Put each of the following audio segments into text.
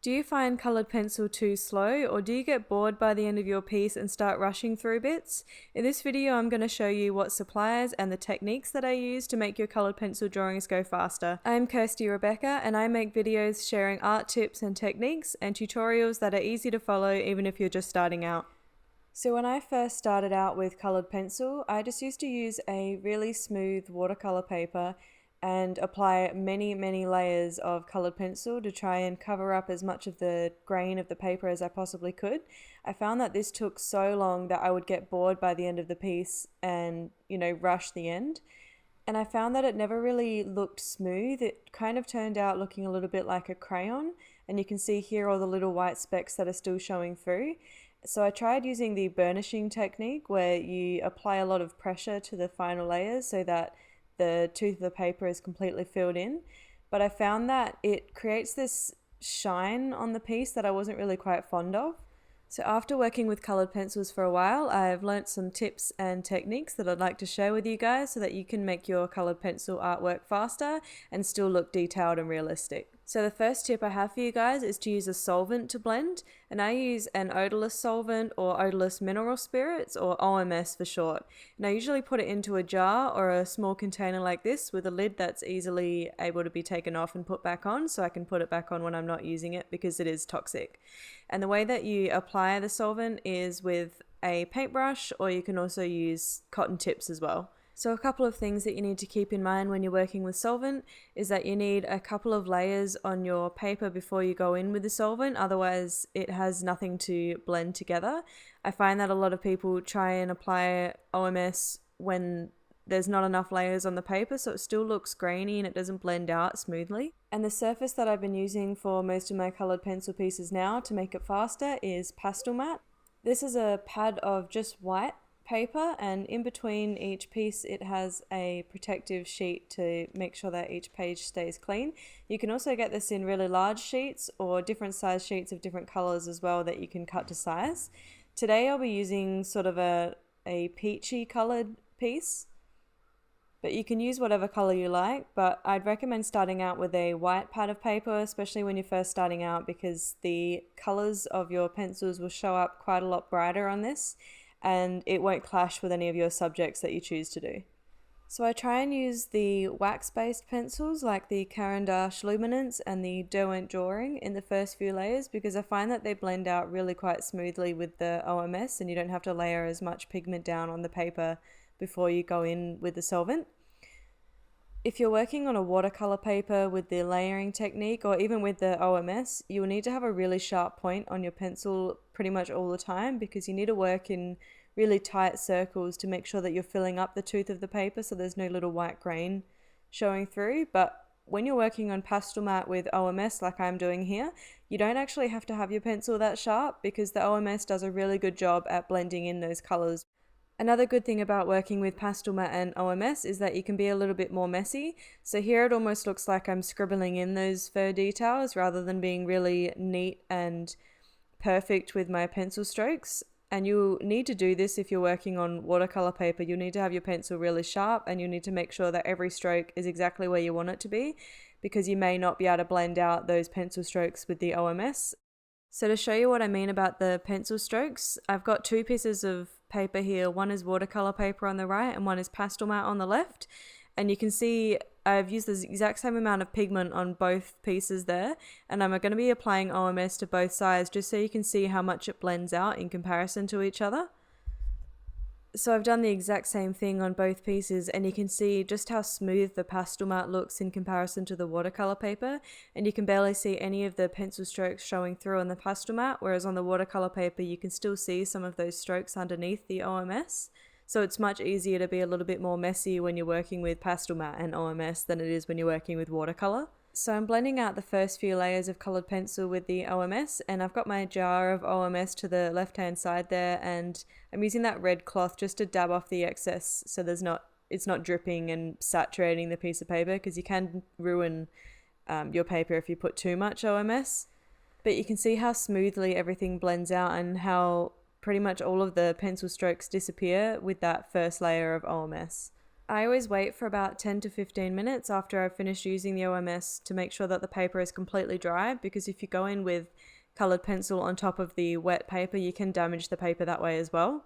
Do you find coloured pencil too slow, or do you get bored by the end of your piece and start rushing through bits? In this video I'm going to show you what suppliers and the techniques that I use to make your coloured pencil drawings go faster. I'm Kirsty Rebecca and I make videos sharing art tips and techniques and tutorials that are easy to follow even if you're just starting out. So when I first started out with coloured pencil, I just used to use a really smooth watercolour paper and apply many layers of coloured pencil to try and cover up as much of the grain of the paper as I possibly could. I found that this took so long that I would get bored by the end of the piece and, rush the end. And I found that it never really looked smooth. It kind of turned out looking a little bit like a crayon, and you can see here all the little white specks that are still showing through. So I tried using the burnishing technique where you apply a lot of pressure to the final layers so that the tooth of the paper is completely filled in, but I found that it creates this shine on the piece that I wasn't really quite fond of. So after working with coloured pencils for a while, I've learnt some tips and techniques that I'd like to share with you guys so that you can make your coloured pencil artwork faster and still look detailed and realistic. So the first tip I have for you guys is to use a solvent to blend, and I use an odorless solvent or odorless mineral spirits, or OMS for short. And I usually put it into a jar or a small container like this with a lid that's easily able to be taken off and put back on, so I can put it back on when I'm not using it because it is toxic. And the way that you apply the solvent is with a paintbrush, or you can also use cotton tips as well. So a couple of things that you need to keep in mind when you're working with solvent is that you need a couple of layers on your paper before you go in with the solvent, otherwise it has nothing to blend together. I find that a lot of people try and apply OMS when there's not enough layers on the paper, so it still looks grainy and it doesn't blend out smoothly. And the surface that I've been using for most of my coloured pencil pieces now to make it faster is Pastelmat. This is a pad of just white paper, and in between each piece it has a protective sheet to make sure that each page stays clean. You can also get this in really large sheets or different size sheets of different colours as well that you can cut to size. Today I'll be using sort of a peachy coloured piece, but you can use whatever colour you like, but I'd recommend starting out with a white pad of paper, especially when you're first starting out, because the colours of your pencils will show up quite a lot brighter on this and it won't clash with any of your subjects that you choose to do. So I try and use the wax-based pencils like the Caran d'Ache Luminance and the Derwent Drawing in the first few layers, because I find that they blend out really quite smoothly with the OMS and you don't have to layer as much pigment down on the paper before you go in with the solvent. If you're working on a watercolor paper with the layering technique, or even with the OMS, you will need to have a really sharp point on your pencil pretty much all the time, because you need to work in really tight circles to make sure that you're filling up the tooth of the paper so there's no little white grain showing through. But when you're working on Pastelmat with OMS like I'm doing here, you don't actually have to have your pencil that sharp, because the OMS does a really good job at blending in those colors. Another good thing about working with Pastelmat and OMS is that you can be a little bit more messy. So here it almost looks like I'm scribbling in those fur details rather than being really neat and perfect with my pencil strokes. And you'll need to do this if you're working on watercolor paper. You'll need to have your pencil really sharp, and you need to make sure that every stroke is exactly where you want it to be, because you may not be able to blend out those pencil strokes with the OMS. So to show you what I mean about the pencil strokes, I've got two pieces of paper here. One is watercolor paper on the right and one is Pastelmat on the left. And you can see I've used the exact same amount of pigment on both pieces there, and I'm going to be applying OMS to both sides just so you can see how much it blends out in comparison to each other. So I've done the exact same thing on both pieces, and you can see just how smooth the Pastelmat looks in comparison to the watercolor paper, and you can barely see any of the pencil strokes showing through on the Pastelmat, whereas on the watercolor paper you can still see some of those strokes underneath the OMS. So it's much easier to be a little bit more messy when you're working with Pastelmat and OMS than it is when you're working with watercolor. So I'm blending out the first few layers of coloured pencil with the OMS, and I've got my jar of OMS to the left hand side there, and I'm using that red cloth just to dab off the excess so it's not dripping and saturating the piece of paper, because you can ruin your paper if you put too much OMS. But you can see how smoothly everything blends out and how pretty much all of the pencil strokes disappear with that first layer of OMS. I always wait for about 10 to 15 minutes after I've finished using the OMS to make sure that the paper is completely dry, because if you go in with coloured pencil on top of the wet paper, you can damage the paper that way as well.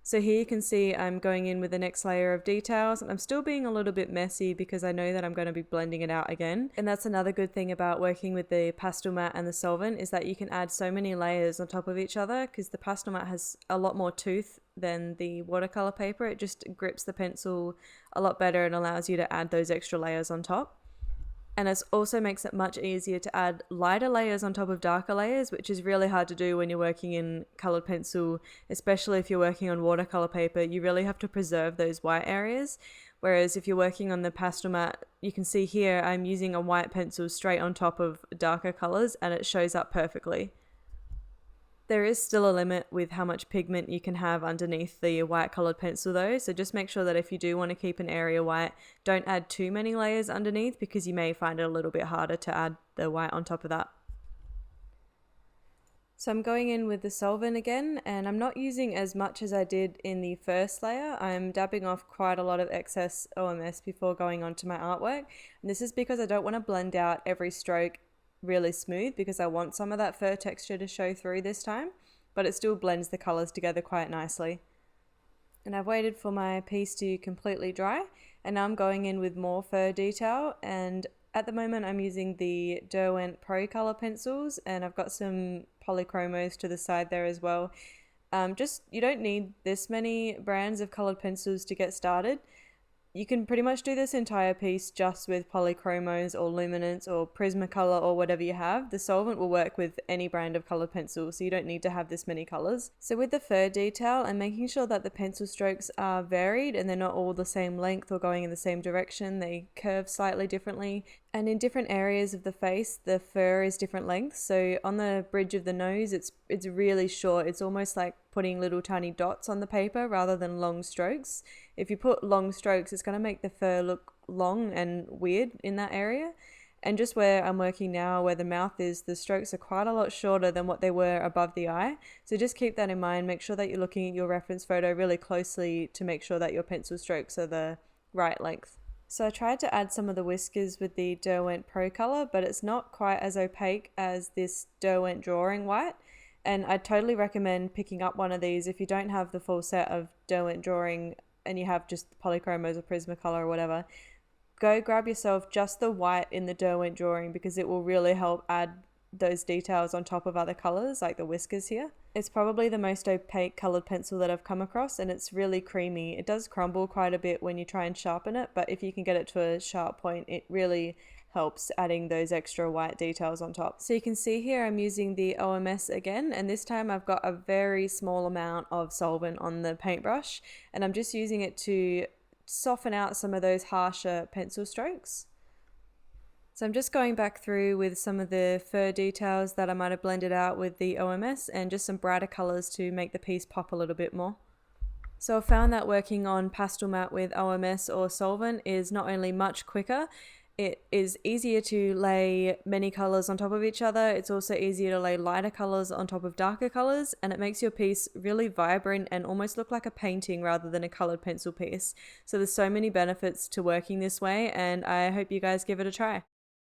So here you can see I'm going in with the next layer of details, and I'm still being a little bit messy because I know that I'm going to be blending it out again. And that's another good thing about working with the Pastelmat and the solvent, is that you can add so many layers on top of each other, because the Pastelmat has a lot more tooth than the watercolor paper. It just grips the pencil a lot better and allows you to add those extra layers on top. And it also makes it much easier to add lighter layers on top of darker layers, which is really hard to do when you're working in colored pencil, especially if you're working on watercolor paper. You really have to preserve those white areas. Whereas if you're working on the Pastelmat, you can see here I'm using a white pencil straight on top of darker colors, and it shows up perfectly. There is still a limit with how much pigment you can have underneath the white colored pencil though, so just make sure that if you do want to keep an area white, don't add too many layers underneath, because you may find it a little bit harder to add the white on top of that. So I'm going in with the solvent again, and I'm not using as much as I did in the first layer. I'm dabbing off quite a lot of excess OMS before going on to my artwork, and this is because I don't want to blend out every stroke really smooth, because I want some of that fur texture to show through this time, but it still blends the colors together quite nicely. And I've waited for my piece to completely dry, and now I'm going in with more fur detail, and at the moment I'm using the Derwent Pro Color pencils, and I've got some polychromos to the side there as well. You don't need this many brands of colored pencils to get started. You can pretty much do this entire piece just with polychromos or luminance or Prismacolor or whatever you have. The solvent will work with any brand of colored pencil, so you don't need to have this many colors. So with the fur detail, I'm making sure that the pencil strokes are varied and they're not all the same length or going in the same direction. They curve slightly differently. And in different areas of the face, the fur is different lengths. So on the bridge of the nose, it's really short. It's almost like putting little tiny dots on the paper rather than long strokes. If you put long strokes, it's going to make the fur look long and weird in that area. And just where I'm working now, where the mouth is, the strokes are quite a lot shorter than what they were above the eye. So just keep that in mind. Make sure that you're looking at your reference photo really closely to make sure that your pencil strokes are the right length. So I tried to add some of the whiskers with the Derwent Pro Color, but it's not quite as opaque as this Derwent Drawing White. And I'd totally recommend picking up one of these if you don't have the full set of Derwent Drawing and you have just Polychromos or Prismacolor or whatever. Go grab yourself just the white in the Derwent Drawing, because it will really help add those details on top of other colors like the whiskers here. It's probably the most opaque colored pencil that I've come across, and it's really creamy. It does crumble quite a bit when you try and sharpen it, but if you can get it to a sharp point, it really helps adding those extra white details on top. So you can see here I'm using the OMS again, and this time I've got a very small amount of solvent on the paintbrush, and I'm just using it to soften out some of those harsher pencil strokes. So I'm just going back through with some of the fur details that I might have blended out with the OMS, and just some brighter colors to make the piece pop a little bit more. So I found that working on Pastelmat with OMS or solvent is not only much quicker, it is easier to lay many colors on top of each other. It's also easier to lay lighter colors on top of darker colors, and it makes your piece really vibrant and almost look like a painting rather than a colored pencil piece. So there's so many benefits to working this way, and I hope you guys give it a try.